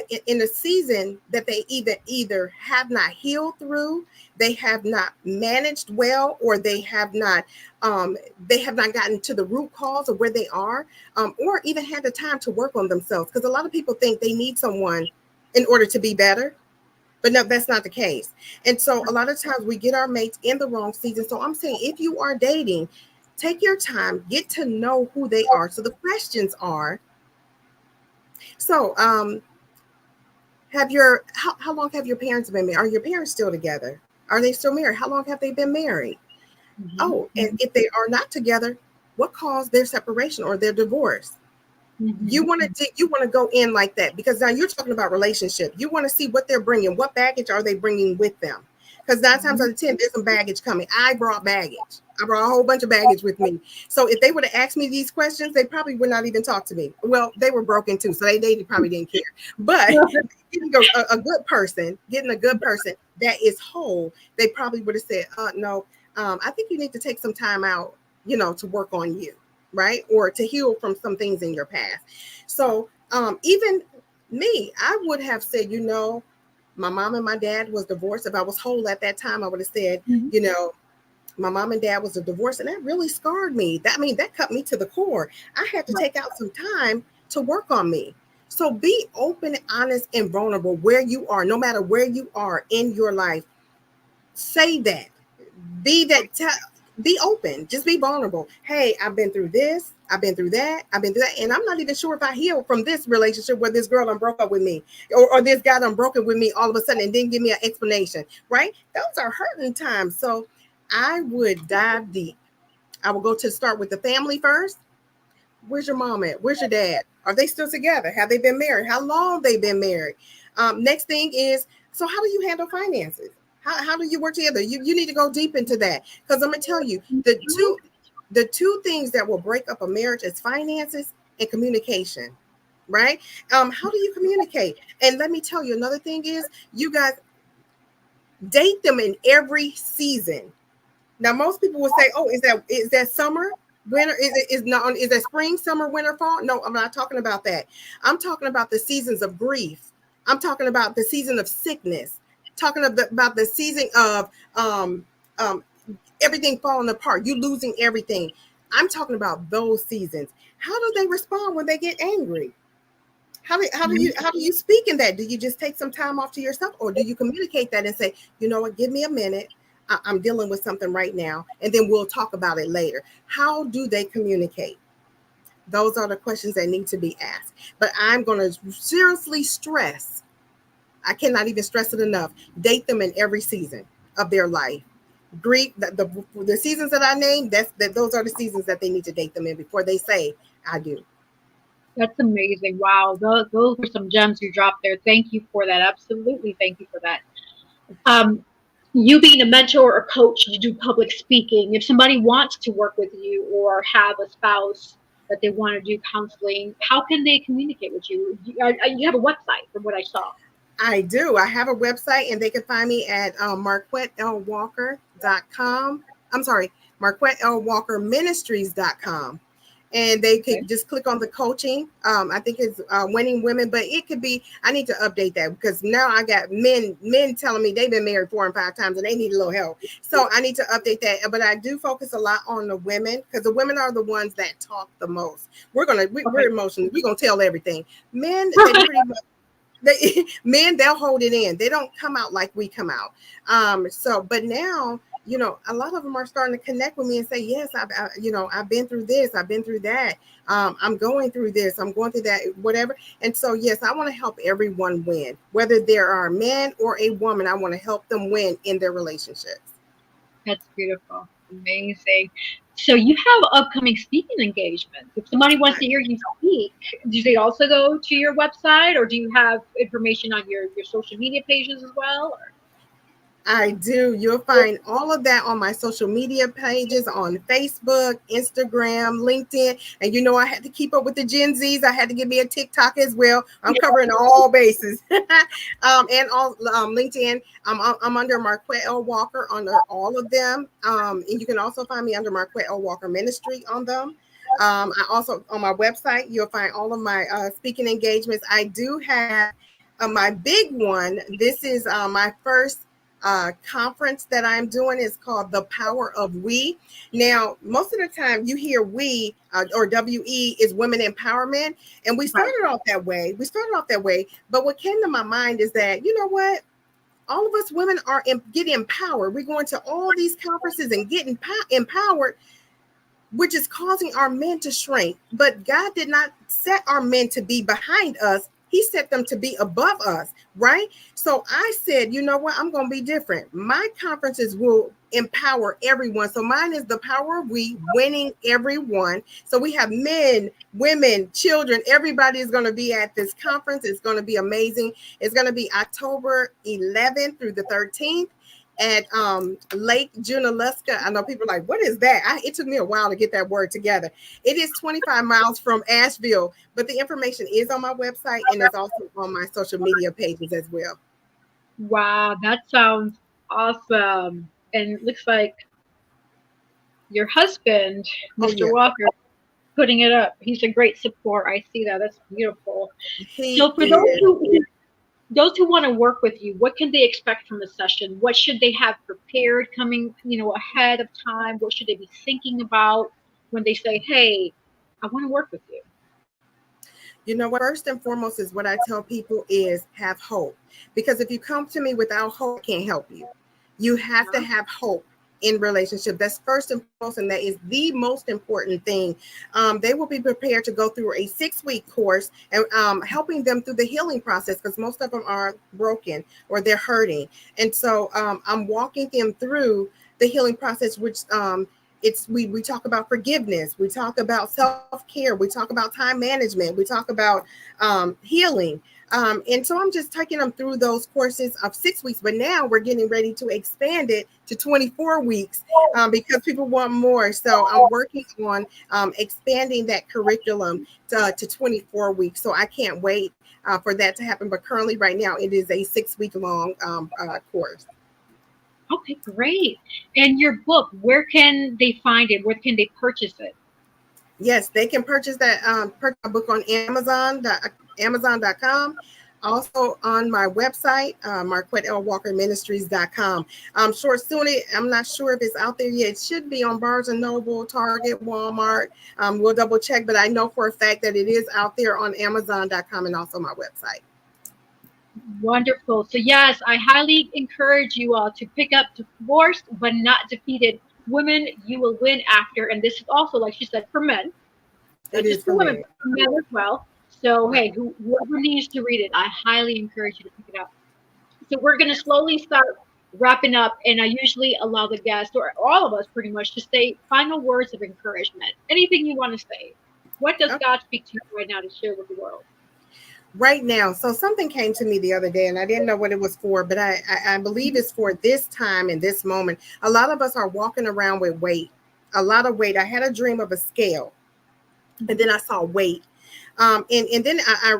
a season that they either have not healed through, they have not managed well, or um, they have not gotten to the root cause of where they are, or even had the time to work on themselves. Because a lot of people think they need someone in order to be better, but no, that's not the case. And so a lot of times we get our mates in the wrong season. So I'm saying, if you are dating, take your time, get to know who they are. So the questions are, so how long have your parents been married? Are your parents still together? Are they still married? How long have they been married? Hmm. Oh, and if they are not together, what caused their separation or their divorce? Hmm. You want to go in like that, because now you're talking about relationship. You want to see what they're bringing. What baggage are they bringing with them? Because 9 times Hmm. out of 10, there's some baggage coming. I brought baggage. I brought a whole bunch of baggage with me. So if they would have asked me these questions, they probably would not even talk to me. Well, they were broken too, so they probably didn't care. But a good person, getting a good person that is whole, they probably would have said, no, I think you need to take some time out, to work on you, right? Or to heal from some things in your past. So even me, I would have said, my mom and my dad was divorced. If I was whole at that time, I would have said, Hmm. my mom and dad was a divorce, and that really scarred me. That cut me to the core. I had to Right. take out some time to work on me. So be open, honest, and vulnerable where you are, no matter where you are in your life. Say that. Be that. Be open. Just be vulnerable. Hey, I've been through this. I've been through that. I've been through that, and I'm not even sure if I healed from this relationship where this girl done broke up with me, or this guy done broken with me all of a sudden and didn't give me an explanation. Right? Those are hurting times. So I would dive deep. I will go to start with the family first. Where's your mom at? Where's your dad? Are they still together? Have they been married? How long they been married? Next thing is, so how do you handle finances? How do you work together? You need to go deep into that, because I'm gonna tell you, the two things that will break up a marriage is finances and communication, right? How do you communicate? And let me tell you, another thing is, you guys date them in every season. Now, most people will say, "Oh, is that summer, winter? Is that spring, summer, winter, fall?" No, I'm not talking about that. I'm talking about the seasons of grief. I'm talking about the season of sickness. Talking about the season of um, um, everything falling apart. You losing everything. I'm talking about those seasons. How do they respond when they get angry? How do you speak in that? Do you just take some time off to yourself, or do you communicate that and say, you know what, give me a minute, I'm dealing with something right now, and then we'll talk about it later? How do they communicate? Those are the questions that need to be asked. But I'm going to seriously stress, I cannot even stress it enough, date them in every season of their life. Greek the seasons that I named, those are the seasons that they need to date them in before they say I do. That's amazing. Wow. Those were some gems you dropped there. Thank you for that. Absolutely. Thank you for that. Um, you being a mentor or coach, you do public speaking. If somebody wants to work with you or have a spouse that they want to do counseling, how can they communicate with you? You have a website from what I saw. I do. I have a website, and they can find me at marquettelwalker.com. I'm sorry, marquettelwalkerministries.com. And they Okay. could just click on the coaching. I think it's winning women, but it could be, I need to update that, because now I got men telling me they've been married 4 and 5 times and they need a little help. So I need to update that. But I do focus a lot on the women, because the women are the ones that talk the most. We're Okay. emotional. We're gonna tell everything. Men, they pretty much, men, they'll hold it in. They don't come out like we come out. But now a lot of them are starting to connect with me and say, yes, I've been through this, I've been through that. I'm going through this, I'm going through that, whatever. And so, yes, I want to help everyone win, whether there are a man or a woman. I want to help them win in their relationships. That's beautiful. Amazing. So you have upcoming speaking engagements. If somebody wants to hear you speak, do they also go to your website, or do you have information on your social media pages as well? Or? I do. You'll find all of that on my social media pages on Facebook, Instagram, LinkedIn. And I had to keep up with the Gen Zs. I had to give me a TikTok as well. I'm covering all bases. And on LinkedIn, I'm under Marquette L. Walker under all of them. And you can also find me under Marquette L. Walker Ministry on them. I also, on my website, you'll find all of my speaking engagements. I do have my big one. This is my first conference that I'm doing is called The Power of We. Now, most of the time you hear we or WE is women empowerment. And we Right. started off that way. But what came to my mind is that, you know what? All of us women are getting empowered. We're going to all these conferences and getting empowered, which is causing our men to shrink. But God did not set our men to be behind us. He set them to be above us, right? So I said, you know what? I'm going to be different. My conferences will empower everyone. So mine is the power of we, winning everyone. So we have men, women, children. Everybody is going to be at this conference. It's going to be amazing. It's going to be October 11th through the 13th at Lake Junaluska. I know people are like, what is that? It took me a while to get that word together. It is 25 miles from Asheville, but the information is on my website and it's also on my social media pages as well. Wow, that sounds awesome. And it looks like your husband, Oh, Mr. yeah. Walker, putting it up. He's a great support. I see that. That's beautiful. He So for is. those who want to work with you, what can they expect from the session? What should they have prepared coming, ahead of time? What should they be thinking about when they say, "Hey, I want to work with you"? You know what? First and foremost is what I tell people is have hope. Because if you come to me without hope, I can't help you. You have to have hope in relationship. That's first and foremost, and that is the most important thing. They will be prepared to go through a 6-week course and helping them through the healing process because most of them are broken or they're hurting. And so I'm walking them through the healing process, which we talk about forgiveness, we talk about self-care, we talk about time management, we talk about healing. And so I'm just taking them through those courses of 6 weeks, but now we're getting ready to expand it to 24 weeks because people want more. So I'm working on expanding that curriculum to 24 weeks. So I can't wait for that to happen. But currently, right now, it is a 6-week long course. Okay, great. And your book, where can they find it? Where can they purchase it? Yes, they can purchase that purchase my book on Amazon.com. Also on my website, MarquetteLWalkerMinistries.com. I'm sure soon I'm not sure if it's out there yet. It should be on Barnes and Noble, Target, Walmart. We'll double check, but I know for a fact that it is out there on Amazon.com and also my website. Wonderful. So yes, I highly encourage you all to pick up Divorced but Not Defeated. Women, you will win after. And this is also, like she said, for men, It not is just for for women, me. but for men as well. So Right. hey, whoever needs to read it, I highly encourage you to pick it up. So we're gonna slowly start wrapping up, and I usually allow the guests or all of us pretty much to say final words of encouragement. Anything you want to say. What does Okay. God speak to you right now to share with the world? Right now, so something came to me the other day and I didn't know what it was for, but I believe it's for this time and this moment. A lot of us are walking around with weight, a lot of weight. I had a dream of a scale and then I saw weight. And then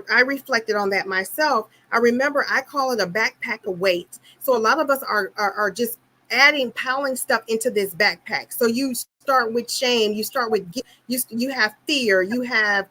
I reflected on that myself. I remember I call it a backpack of weight. So a lot of us are just adding, piling stuff into this backpack. So you start with shame, you start with guilt, you have fear, you have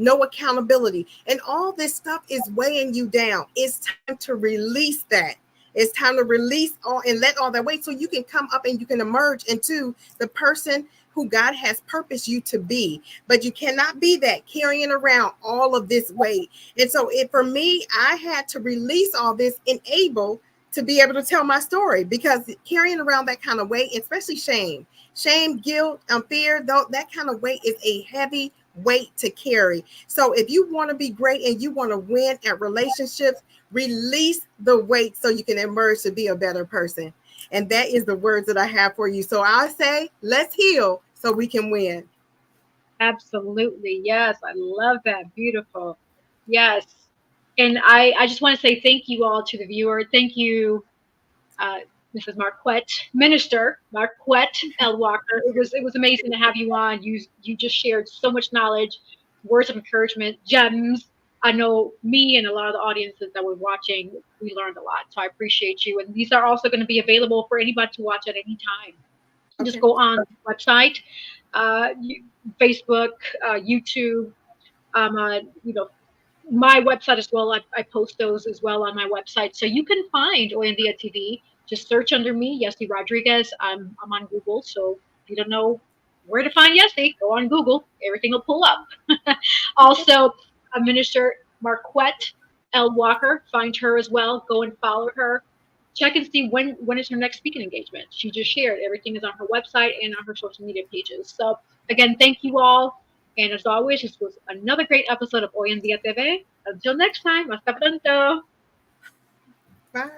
no accountability, and all this stuff is weighing you down. It's time to release that. It's time to release all and let all that weight so you can come up and you can emerge into the person who God has purposed you to be. But you cannot be that carrying around all of this weight. And so for me, I had to release all this, enable to be able to tell my story, because carrying around that kind of weight, especially shame, guilt, fear, though, that kind of weight is a heavy weight to carry. So if you want to be great and you want to win at relationships, release the weight so you can emerge to be a better person. And that is the words that I have for you. So I say, let's heal so we can win. Absolutely. Yes, I love that. Beautiful. Yes. And I just want to say thank you all to the viewer. Thank you, uh, Mrs. Marquette, Minister Marquette L. Walker. It was amazing to have you on. You just shared so much knowledge, words of encouragement, gems. I know me and a lot of the audiences that were watching, we learned a lot. So I appreciate you. And these are also going to be available for anybody to watch at any time. Just Okay. go on the website, uh, Facebook, YouTube, you know, my website as well. I post those as well on my website. So you can find Oyandia TV. Just search under me, Yesty Rodriguez. I'm on Google. So if you don't know where to find Yesty, go on Google. Everything will pull up. Okay. Also, Minister Marquette L. Walker. Find her as well. Go and follow her. Check and see when is her next speaking engagement. She just shared everything is on her website and on her social media pages. So again, thank you all. And as always, this was another great episode of Hoy en Día TV. Until next time, hasta pronto. Bye.